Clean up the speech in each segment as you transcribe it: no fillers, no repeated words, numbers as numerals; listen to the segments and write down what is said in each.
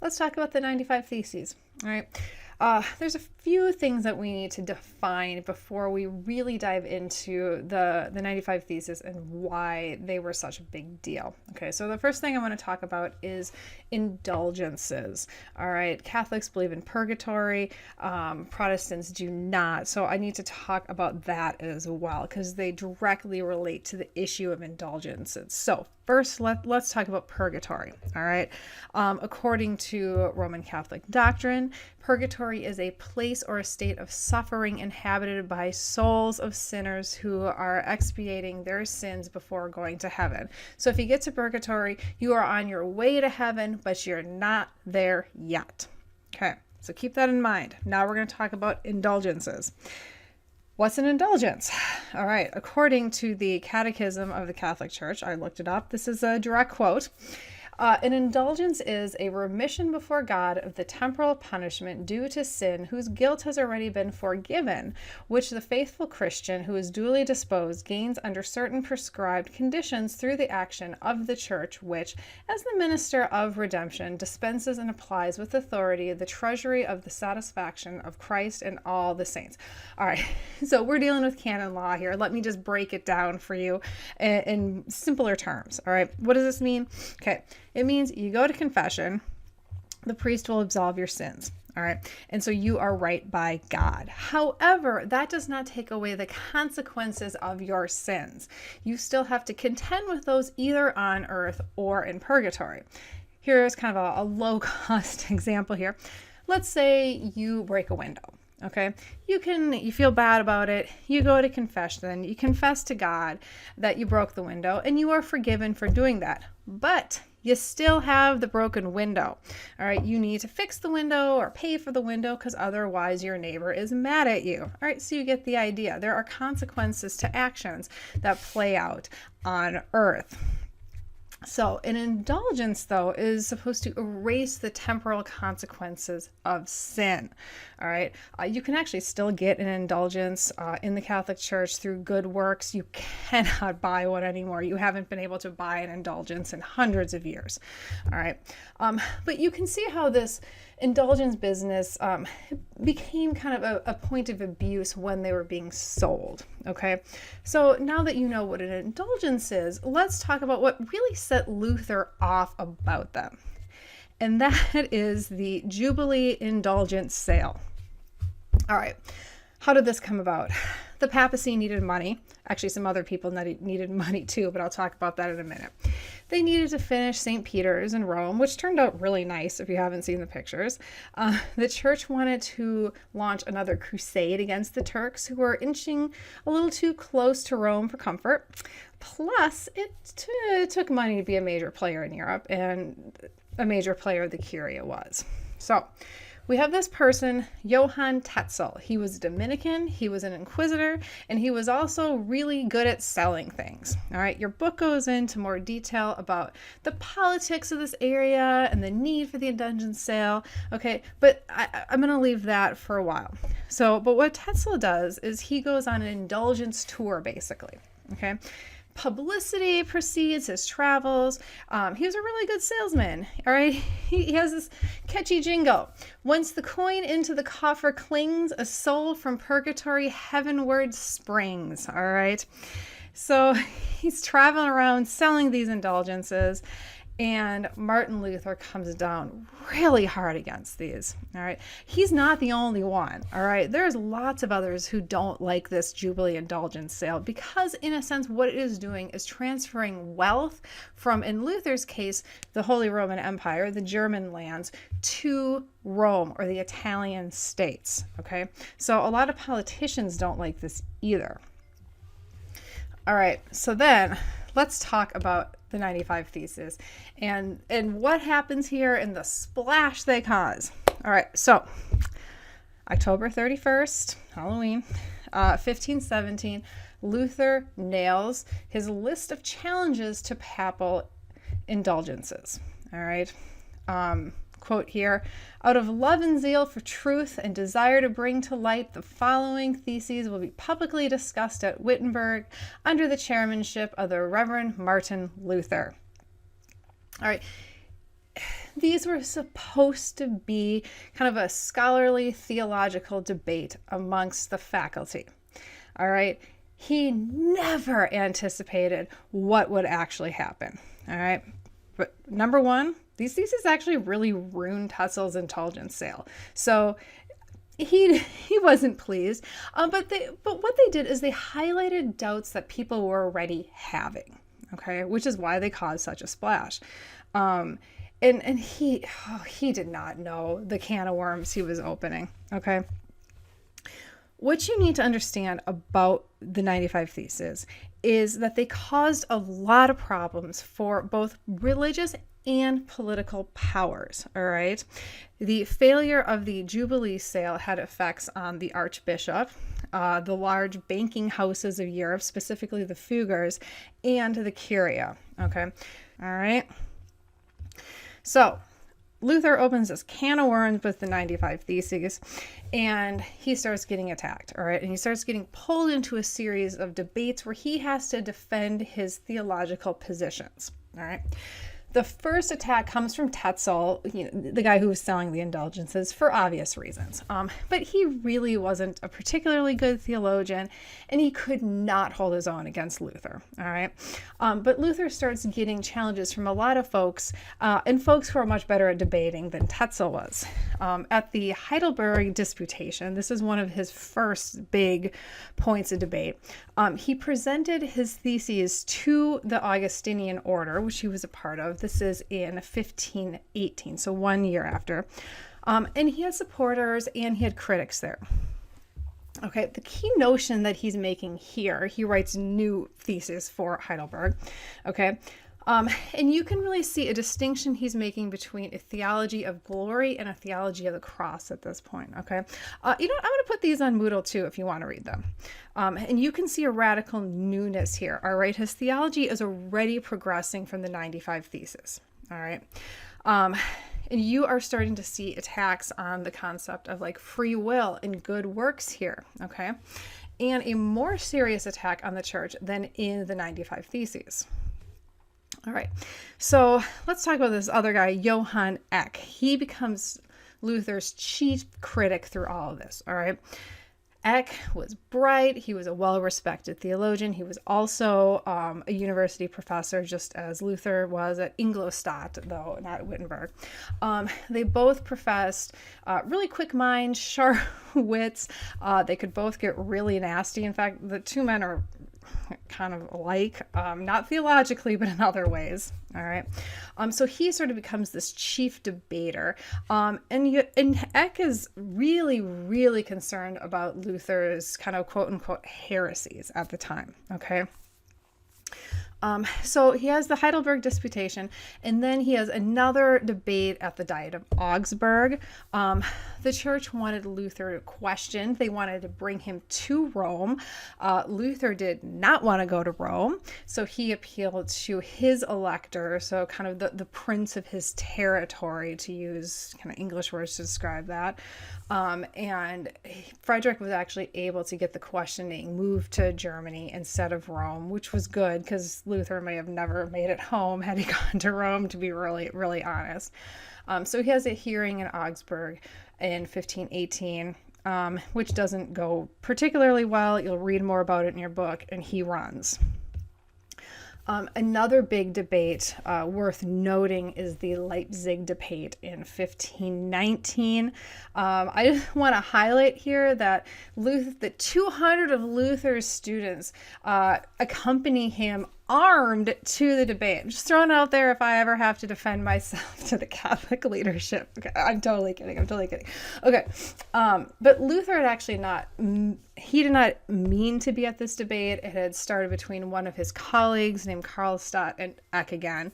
let's talk about the 95 Theses. All right. There's a few things that we need to define before we really dive into the 95 Theses and why they were such a big deal. Okay, so the first thing I want to talk about is indulgences. All right, Catholics believe in purgatory, Protestants do not. So I need to talk about that as well because they directly relate to the issue of indulgences. So first, let's talk about purgatory. All right, according to Roman Catholic doctrine, purgatory is a place or a state of suffering inhabited by souls of sinners who are expiating their sins before going to heaven. So if you get to purgatory, you are on your way to heaven, but you're not there yet. Okay, so keep that in mind. Now we're going to talk about indulgences. What's an indulgence? All right, according to the Catechism of the Catholic Church, I looked it up. This is a direct quote. An indulgence is a remission before God of the temporal punishment due to sin whose guilt has already been forgiven, which the faithful Christian who is duly disposed gains under certain prescribed conditions through the action of the Church, which, as the minister of redemption, dispenses and applies with authority the treasury of the satisfaction of Christ and all the saints. All right, so we're dealing with canon law here. Let me just break it down for you in simpler terms. All right, what does this mean? Okay. It means you go to confession, the priest will absolve your sins. All right. And so you are right by God. However, that does not take away the consequences of your sins. You still have to contend with those either on earth or in purgatory. Here's kind of a low-cost example here. Let's say you break a window. Okay, you feel bad about it. You go to confession, you confess to God that you broke the window and you are forgiven for doing that. But you still have the broken window. All right, you need to fix the window or pay for the window because otherwise your neighbor is mad at you. All right, so you get the idea. There are consequences to actions that play out on earth. So an indulgence, though, is supposed to erase the temporal consequences of sin. All right. You can actually still get an indulgence in the Catholic Church through good works. You cannot buy one anymore. You haven't been able to buy an indulgence in hundreds of years. All right. But you can see how this indulgence business became kind of a point of abuse when they were being sold. Okay, so now that you know what an indulgence is, let's talk about what really set Luther off about them. And that is the Jubilee indulgence sale. All right, how did this come about? The papacy needed money. Actually, some other people needed money too, but I'll talk about that in a minute. They needed to finish St. Peter's in Rome, which turned out really nice if you haven't seen the pictures. The church wanted to launch another crusade against the Turks, who were inching a little too close to Rome for comfort. Plus, it took money to be a major player in Europe, and a major player the Curia was. So we have this person, Johann Tetzel. He was Dominican, he was an inquisitor, and he was also really good at selling things. All right, your book goes into more detail about the politics of this area and the need for the indulgence sale. Okay, but I'm going to leave that for a while. But what Tetzel does is he goes on an indulgence tour, basically. Okay. Publicity precedes his travels. He was a really good salesman. All right. He has this catchy jingle. Once the coin into the coffer clings, a soul from purgatory heavenward springs. All right. So he's traveling around selling these indulgences, and Martin Luther comes down really hard against these. All right. He's not the only one. All right. There's lots of others who don't like this Jubilee indulgence sale because, in a sense, what it is doing is transferring wealth from, in Luther's case, the Holy Roman Empire, the German lands, to Rome or the Italian states. Okay. So a lot of politicians don't like this either. All right. So then let's talk about the 95 Theses and what happens here and the splash they cause. All right, so October 31st, Halloween, 1517, Luther nails his list of challenges to papal indulgences. All right, quote here, out of love and zeal for truth and desire to bring to light the following theses will be publicly discussed at Wittenberg under the chairmanship of the Reverend Martin Luther. All right. these were supposed to be kind of a scholarly theological debate amongst the faculty. All right. He never anticipated what would actually happen. All right. But number one, these theses actually really ruined Tetzel's indulgence sale. So he wasn't pleased. But what they did is they highlighted doubts that people were already having. Okay. Which is why they caused such a splash. And he did not know the can of worms he was opening. Okay. What you need to understand about the 95 Theses is that they caused a lot of problems for both religious and political powers, all right? The failure of the Jubilee sale had effects on the Archbishop, the large banking houses of Europe, specifically the Fuggers, and the Curia, okay? All right? So, Luther opens this can of worms with the 95 Theses, and he starts getting attacked, all right? And he starts getting pulled into a series of debates where he has to defend his theological positions, all right? The first attack comes from Tetzel, the guy who was selling the Indulgences, for obvious reasons. But he really wasn't a particularly good theologian, and he could not hold his own against Luther. All right. But Luther starts getting challenges from a lot of folks, and folks who are much better at debating than Tetzel was. At the Heidelberg Disputation, this is one of his first big points of debate. He presented his theses to the Augustinian order, which he was a part of. This is in 1518, so 1 year after. And he had supporters and he had critics there. Okay, the key notion that he's making here, he writes new theses for Heidelberg. Okay, and you can really see a distinction he's making between a theology of glory and a theology of the cross at this point, okay? I'm going to put these on Moodle too if you want to read them. And you can see a radical newness here, all right? His theology is already progressing from the 95 Theses, all right? And you are starting to see attacks on the concept of like free will and good works here, okay? And a more serious attack on the church than in the 95 Theses. All right, so let's talk about this other guy, Johann Eck. He becomes Luther's chief critic through all of this, all right? Eck was bright. He was a well-respected theologian. He was also a university professor, just as Luther was at Ingolstadt, though not at Wittenberg. They both professed really quick minds, sharp wits. They could both get really nasty. In fact, the two men are kind of alike, not theologically, but in other ways. All right. So he sort of becomes this chief debater. And Eck is really, really concerned about Luther's kind of quote unquote heresies at the time. Okay. So he has the Heidelberg Disputation, and then he has another debate at the Diet of Augsburg. The church wanted Luther questioned. They wanted to bring him to Rome. Luther did not want to go to Rome, so he appealed to his elector, so kind of the prince of his territory, to use kind of English words to describe that. And Frederick was actually able to get the questioning moved to Germany instead of Rome, which was good because Luther may have never made it home had he gone to Rome, to be really, really honest. So he has a hearing in Augsburg in 1518, which doesn't go particularly well. You'll read more about it in your book, and he runs. Another big debate worth noting is the Leipzig Debate in 1519. I just want to highlight here that the 200 of Luther's students accompany him armed to the debate. I'm just throwing it out there if I ever have to defend myself to the Catholic leadership. Okay, I'm totally kidding. Okay. But Luther had actually he did not mean to be at this debate. It had started between one of his colleagues named Karlstadt and Eck again,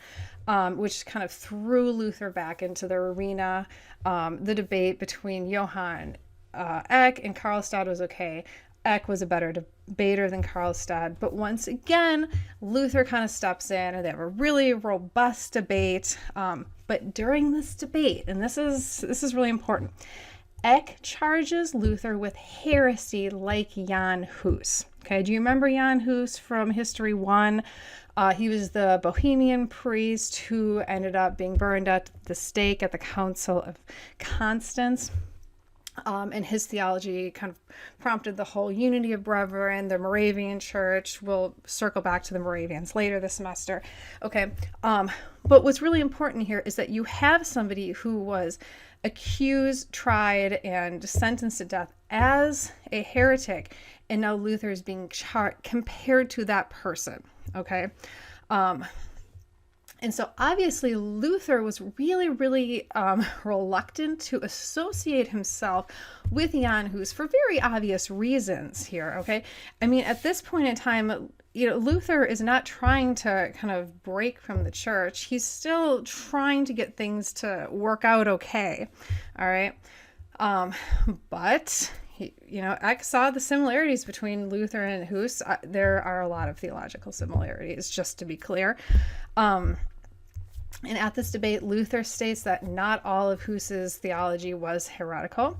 which kind of threw Luther back into the arena. The debate between Johann Eck and Karlstadt was okay. Eck was a better debater than Karlstadt, but once again, Luther kind of steps in and they have a really robust debate. But during this debate, and this is really important, Eck charges Luther with heresy like Jan Hus. Okay, do you remember Jan Hus from History 1? He was the Bohemian priest who ended up being burned at the stake at the Council of Constance. And his theology kind of prompted the whole unity of brethren, the Moravian church. We'll circle back to the Moravians later this semester. Okay. But what's really important here is that you have somebody who was accused, tried, and sentenced to death as a heretic, and now Luther is being compared to that person. Okay. And so obviously Luther was really, really reluctant to associate himself with Jan Hus for very obvious reasons here, okay? I mean, at this point in time, Luther is not trying to kind of break from the church. He's still trying to get things to work out okay, all right? But I saw the similarities between Luther and Hus. There are a lot of theological similarities, just to be clear. And at this debate, Luther states that not all of Hus's theology was heretical.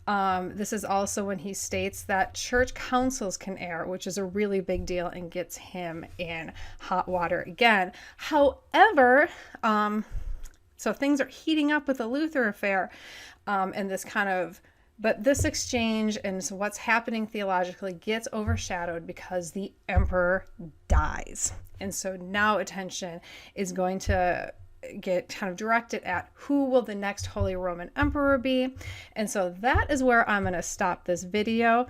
This is also when he states that church councils can err, which is a really big deal and gets him in hot water again. However, so things are heating up with the Luther affair, and but this exchange and so what's happening theologically gets overshadowed because the emperor dies. And so now attention is going to get kind of directed at who will the next Holy Roman Emperor be. And so that is where I'm going to stop this video.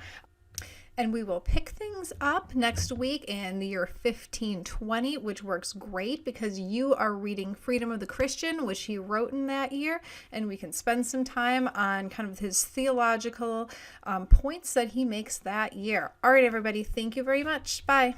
And we will pick things up next week in the year 1520, which works great because you are reading Freedom of the Christian, which he wrote in that year, and we can spend some time on kind of his theological points that he makes that year. All right, everybody, thank you very much. Bye.